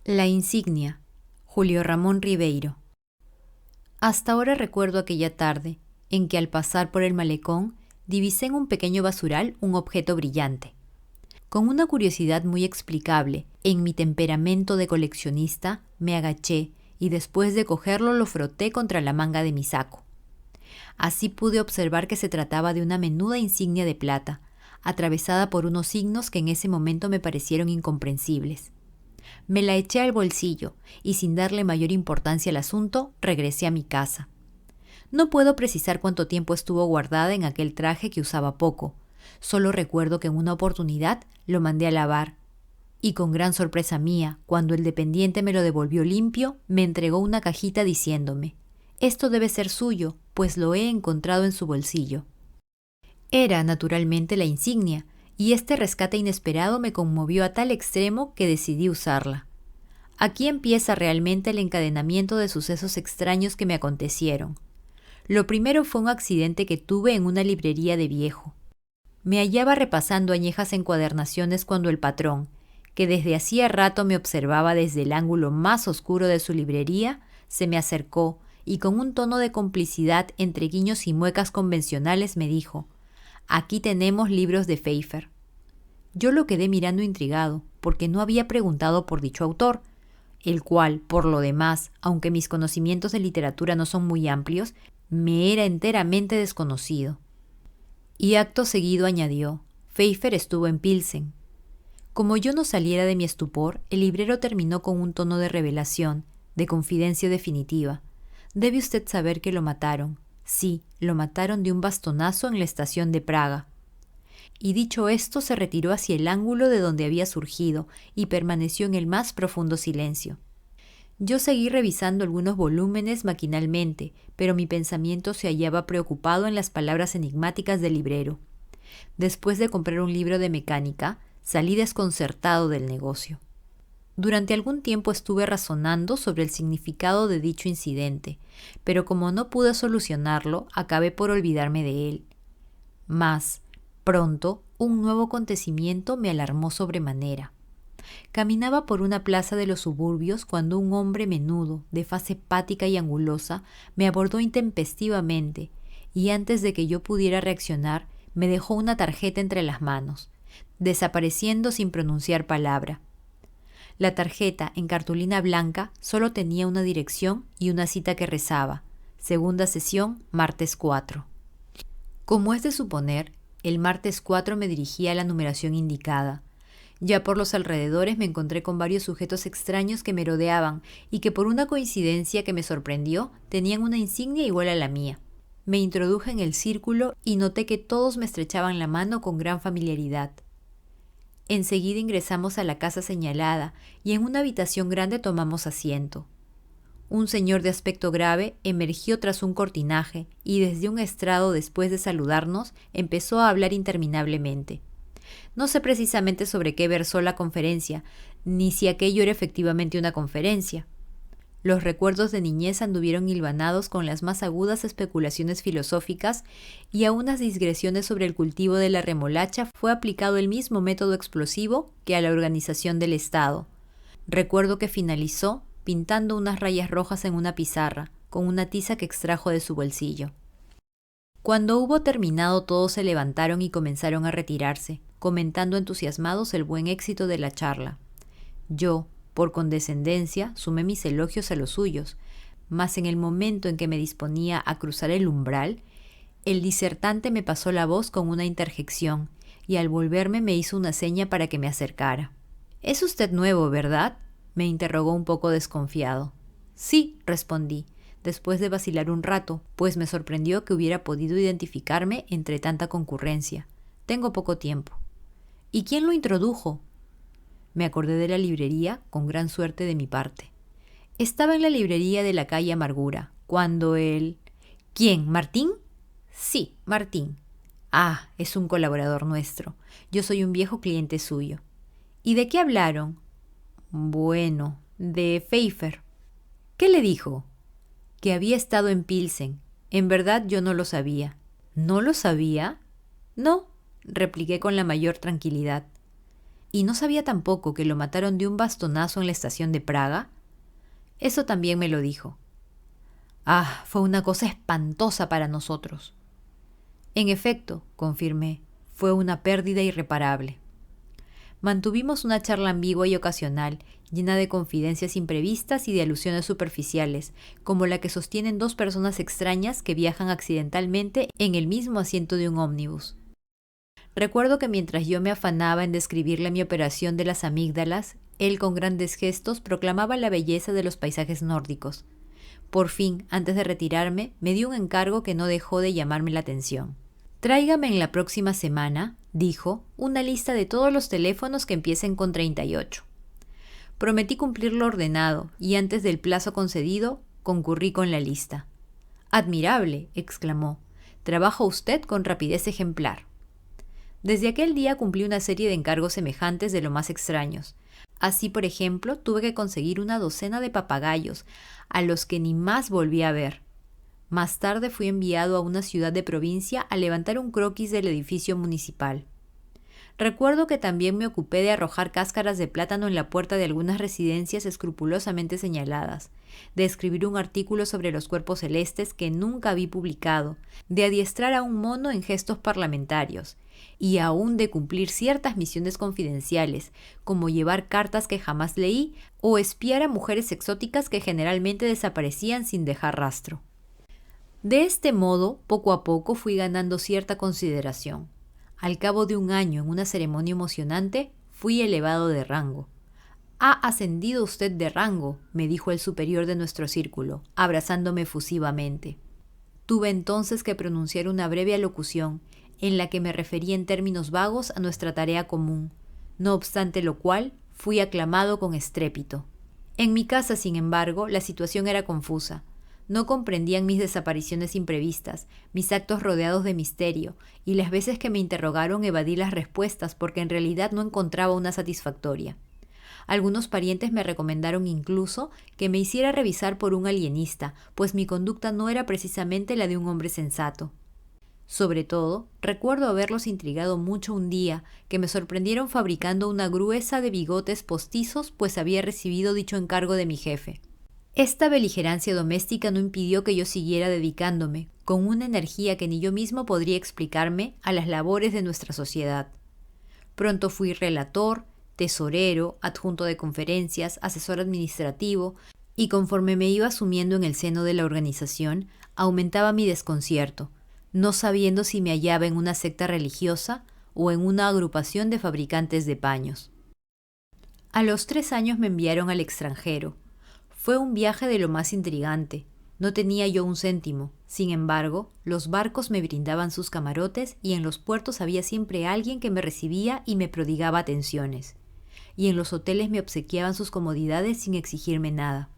La insignia, Julio Ramón Ribeiro. Hasta ahora recuerdo aquella tarde, en que al pasar por el malecón, divisé en un pequeño basural un objeto brillante. Con una curiosidad muy explicable, en mi temperamento de coleccionista, me agaché y después de cogerlo lo froté contra la manga de mi saco. Así pude observar que se trataba de una menuda insignia de plata, atravesada por unos signos que en ese momento me parecieron incomprensibles. Me la eché al bolsillo y sin darle mayor importancia al asunto, regresé a mi casa. No puedo precisar cuánto tiempo estuvo guardada en aquel traje que usaba poco. Solo recuerdo que en una oportunidad lo mandé a lavar. Y con gran sorpresa mía, cuando el dependiente me lo devolvió limpio, me entregó una cajita diciéndome: «Esto debe ser suyo, pues lo he encontrado en su bolsillo». Era, naturalmente, la insignia, y este rescate inesperado me conmovió a tal extremo que decidí usarla. Aquí empieza realmente el encadenamiento de sucesos extraños que me acontecieron. Lo primero fue un accidente que tuve en una librería de viejo. Me hallaba repasando añejas encuadernaciones cuando el patrón, que desde hacía rato me observaba desde el ángulo más oscuro de su librería, se me acercó y con un tono de complicidad entre guiños y muecas convencionales me dijo: «Aquí tenemos libros de Pfeiffer». Yo lo quedé mirando intrigado, porque no había preguntado por dicho autor, el cual, por lo demás, aunque mis conocimientos de literatura no son muy amplios, me era enteramente desconocido. Y acto seguido añadió: «Pfeiffer estuvo en Pilsen». Como yo no saliera de mi estupor, el librero terminó con un tono de revelación, de confidencia definitiva: «Debe usted saber que lo mataron. Sí, lo mataron de un bastonazo en la estación de Praga». Y dicho esto se retiró hacia el ángulo de donde había surgido y permaneció en el más profundo silencio. Yo seguí revisando algunos volúmenes maquinalmente, pero mi pensamiento se hallaba preocupado en las palabras enigmáticas del librero. Después de comprar un libro de mecánica, salí desconcertado del negocio. Durante algún tiempo estuve razonando sobre el significado de dicho incidente, pero como no pude solucionarlo, acabé por olvidarme de él. Mas, pronto, un nuevo acontecimiento me alarmó sobremanera. Caminaba por una plaza de los suburbios cuando un hombre menudo, de faz hepática y angulosa, me abordó intempestivamente, y antes de que yo pudiera reaccionar, me dejó una tarjeta entre las manos, desapareciendo sin pronunciar palabra. La tarjeta, en cartulina blanca, solo tenía una dirección y una cita que rezaba: «Segunda sesión, martes 4». Como es de suponer, el martes 4 me dirigí a la numeración indicada. Ya por los alrededores me encontré con varios sujetos extraños que me rodeaban y que, por una coincidencia que me sorprendió, tenían una insignia igual a la mía. Me introduje en el círculo y noté que todos me estrechaban la mano con gran familiaridad. Enseguida ingresamos a la casa señalada y en una habitación grande tomamos asiento. Un señor de aspecto grave emergió tras un cortinaje y desde un estrado, después de saludarnos, empezó a hablar interminablemente. No sé precisamente sobre qué versó la conferencia, ni si aquello era efectivamente una conferencia. Los recuerdos de niñez anduvieron hilvanados con las más agudas especulaciones filosóficas, y a unas digresiones sobre el cultivo de la remolacha fue aplicado el mismo método explosivo que a la organización del Estado. Recuerdo que finalizó pintando unas rayas rojas en una pizarra, con una tiza que extrajo de su bolsillo. Cuando hubo terminado, todos se levantaron y comenzaron a retirarse, comentando entusiasmados el buen éxito de la charla. Yo, por condescendencia, sumé mis elogios a los suyos, mas en el momento en que me disponía a cruzar el umbral, el disertante me pasó la voz con una interjección, y al volverme me hizo una seña para que me acercara. «¿Es usted nuevo, verdad?», me interrogó un poco desconfiado. «Sí», respondí, después de vacilar un rato, pues me sorprendió que hubiera podido identificarme entre tanta concurrencia. «Tengo poco tiempo». «¿Y quién lo introdujo?». Me acordé de la librería, con gran suerte de mi parte. Estaba en la librería de la calle Amargura, cuando él... «¿Quién? ¿Martín?». «Sí, Martín». «Ah, es un colaborador nuestro. Yo soy un viejo cliente suyo». «¿Y de qué hablaron?». «Bueno, de Pfeiffer». «¿Qué le dijo?». «Que había estado en Pilsen. En verdad yo no lo sabía». «¿No lo sabía?». «No», repliqué con la mayor tranquilidad. ¿Y no sabía tampoco que lo mataron de un bastonazo en la estación de Praga? Eso también me lo dijo. Ah, fue una cosa espantosa para nosotros. En efecto, confirmé, fue una pérdida irreparable. Mantuvimos una charla ambigua y ocasional, llena de confidencias imprevistas y de alusiones superficiales, como la que sostienen dos personas extrañas que viajan accidentalmente en el mismo asiento de un ómnibus. Recuerdo que mientras yo me afanaba en describirle mi operación de las amígdalas, él con grandes gestos proclamaba la belleza de los paisajes nórdicos. Por fin, antes de retirarme, me dio un encargo que no dejó de llamarme la atención. Tráigame en la próxima semana, dijo, una lista de todos los teléfonos que empiecen con 38. Prometí cumplir lo ordenado y antes del plazo concedido, concurrí con la lista. «Admirable», exclamó. «Trabaja usted con rapidez ejemplar». Desde aquel día cumplí una serie de encargos semejantes de lo más extraños. Así, por ejemplo, tuve que conseguir una docena de papagayos, a los que ni más volví a ver. Más tarde fui enviado a una ciudad de provincia a levantar un croquis del edificio municipal. Recuerdo que también me ocupé de arrojar cáscaras de plátano en la puerta de algunas residencias escrupulosamente señaladas, de escribir un artículo sobre los cuerpos celestes que nunca vi publicado, de adiestrar a un mono en gestos parlamentarios, y aún de cumplir ciertas misiones confidenciales, como llevar cartas que jamás leí o espiar a mujeres exóticas que generalmente desaparecían sin dejar rastro. De este modo, poco a poco fui ganando cierta consideración. Al cabo de un año en una ceremonia emocionante, fui elevado de rango. «Ha ascendido usted de rango», me dijo el superior de nuestro círculo, abrazándome efusivamente. Tuve entonces que pronunciar una breve alocución, en la que me referí en términos vagos a nuestra tarea común, no obstante lo cual fui aclamado con estrépito. En mi casa, sin embargo, la situación era confusa. No comprendían mis desapariciones imprevistas, mis actos rodeados de misterio, y las veces que me interrogaron evadí las respuestas porque en realidad no encontraba una satisfactoria. Algunos parientes me recomendaron incluso que me hiciera revisar por un alienista, pues mi conducta no era precisamente la de un hombre sensato. Sobre todo, recuerdo haberlos intrigado mucho un día, que me sorprendieron fabricando una gruesa de bigotes postizos, pues había recibido dicho encargo de mi jefe. Esta beligerancia doméstica no impidió que yo siguiera dedicándome, con una energía que ni yo mismo podría explicarme, a las labores de nuestra sociedad. Pronto fui relator, tesorero, adjunto de conferencias, asesor administrativo, y conforme me iba sumiendo en el seno de la organización, aumentaba mi desconcierto, no sabiendo si me hallaba en una secta religiosa o en una agrupación de fabricantes de paños. A los 3 años me enviaron al extranjero. Fue un viaje de lo más intrigante. No tenía yo un céntimo. Sin embargo, los barcos me brindaban sus camarotes y en los puertos había siempre alguien que me recibía y me prodigaba atenciones. Y en los hoteles me obsequiaban sus comodidades sin exigirme nada.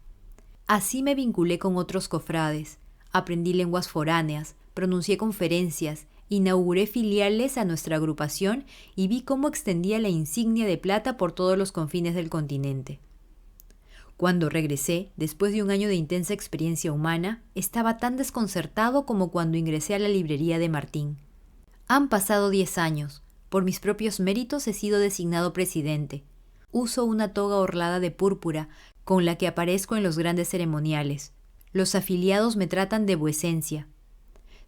Así me vinculé con otros cofrades, aprendí lenguas foráneas, pronuncié conferencias, inauguré filiales a nuestra agrupación y vi cómo extendía la insignia de plata por todos los confines del continente. Cuando regresé, después de un año de intensa experiencia humana, estaba tan desconcertado como cuando ingresé a la librería de Martín. Han pasado 10 años. Por mis propios méritos he sido designado presidente. Uso una toga orlada de púrpura, con la que aparezco en los grandes ceremoniales. Los afiliados me tratan de vuecencia.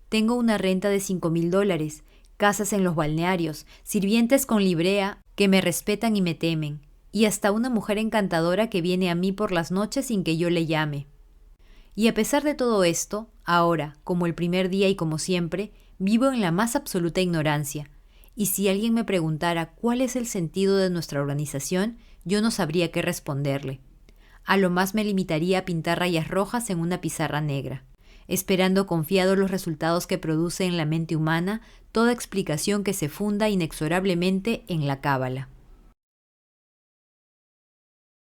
Tengo una renta de $5,000, casas en los balnearios, sirvientes con librea que me respetan y me temen, y hasta una mujer encantadora que viene a mí por las noches sin que yo le llame. Y a pesar de todo esto, ahora, como el primer día y como siempre, vivo en la más absoluta ignorancia, y si alguien me preguntara cuál es el sentido de nuestra organización, yo no sabría qué responderle. A lo más me limitaría a pintar rayas rojas en una pizarra negra, esperando confiado los resultados que produce en la mente humana toda explicación que se funda inexorablemente en la cábala.